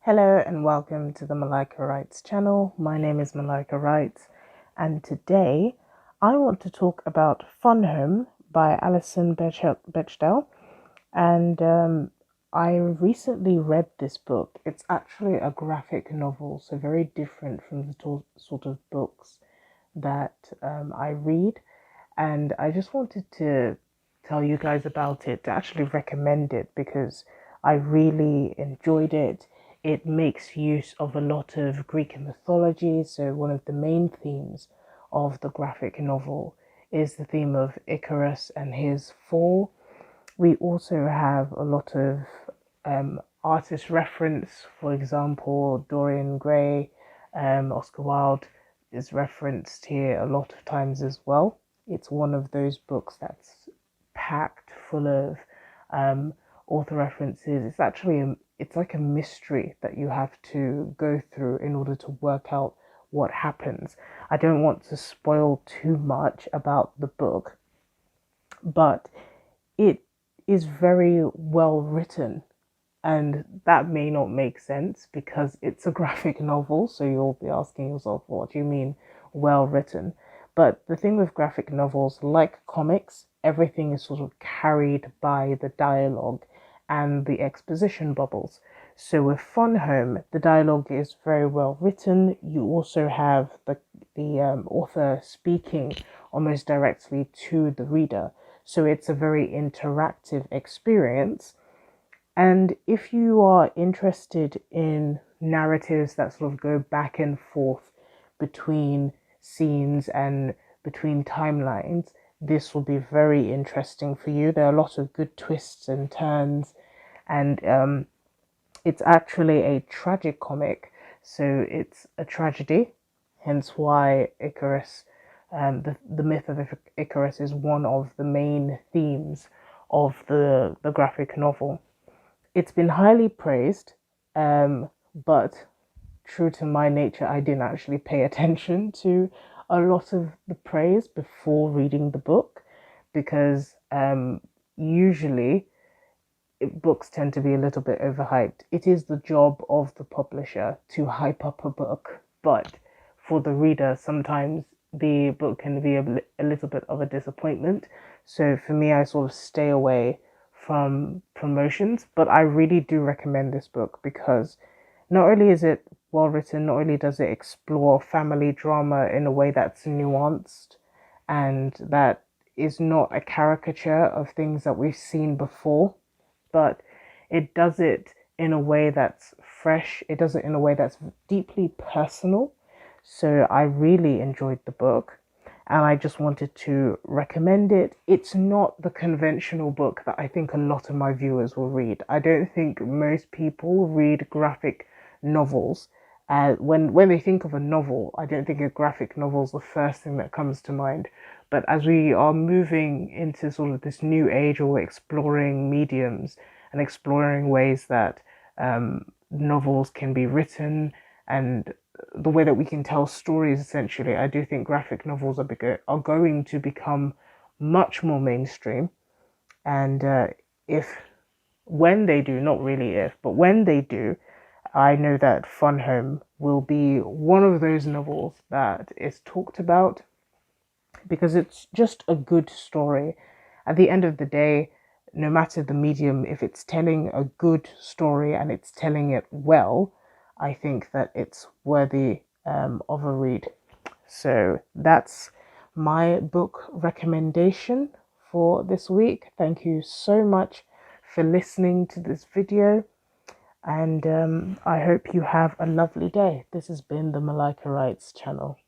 Hello and welcome to the Malika Writes channel. My name is Malika Writes, and today I want to talk about Fun Home by Alison Bechdel. And I recently read this book. It's actually a graphic novel, so very different from the sort of books that I read. And I just wanted to tell you guys about it, to actually recommend it because I really enjoyed it. It makes use of a lot of Greek mythology. So, one of the main themes of the graphic novel is the theme of Icarus and his fall. We also have a lot of artist reference. For example, Dorian Gray, Oscar Wilde is referenced here a lot of times as well. It's one of those books that's packed full of author references. It's like a mystery that you have to go through in order to work out what happens. I don't want to spoil too much about the book, but it is very well written, and that may not make sense because it's a graphic novel, so you'll be asking yourself, what do you mean well written? But the thing with graphic novels, like comics, everything is sort of carried by the dialogue and the exposition bubbles. So with Fun Home, the dialogue is very well written. You also have the author speaking almost directly to the reader. So it's a very interactive experience. And if you are interested in narratives that sort of go back and forth between scenes and between timelines, this will be very interesting for you. There are a lot of good twists and turns, and it's actually a tragicomic, so it's a tragedy, hence why Icarus, the myth of Icarus is one of the main themes of the graphic novel. It's been highly praised, but true to my nature, I didn't actually pay attention to a lot of the praise before reading the book because usually books tend to be a little bit overhyped. It is the job of the publisher to hype up a book, but for the reader, sometimes the book can be a little bit of a disappointment. So for me, I sort of stay away from promotions, but I really do recommend this book because not only is it well written, not only does it explore family drama in a way that's nuanced and that is not a caricature of things that we've seen before, but it does it in a way that's fresh. It does it in a way that's deeply personal. So I really enjoyed the book and I just wanted to recommend it. It's not the conventional book that I think a lot of my viewers will read. I don't think most people read graphic novels. When they think of a novel, I don't think a graphic novel is the first thing that comes to mind. But as we are moving into sort of this new age, or we're exploring mediums and exploring ways that novels can be written and the way that we can tell stories, essentially, I do think graphic novels are going to become much more mainstream. And if when they do, not really if, but when they do, I know that Fun Home will be one of those novels that is talked about because it's just a good story. At the end of the day, no matter the medium, if it's telling a good story and it's telling it well, I think that it's worthy of a read. So that's my book recommendation for this week. Thank you so much for listening to this video, and I hope you have a lovely day. This has been the Malika Writes channel.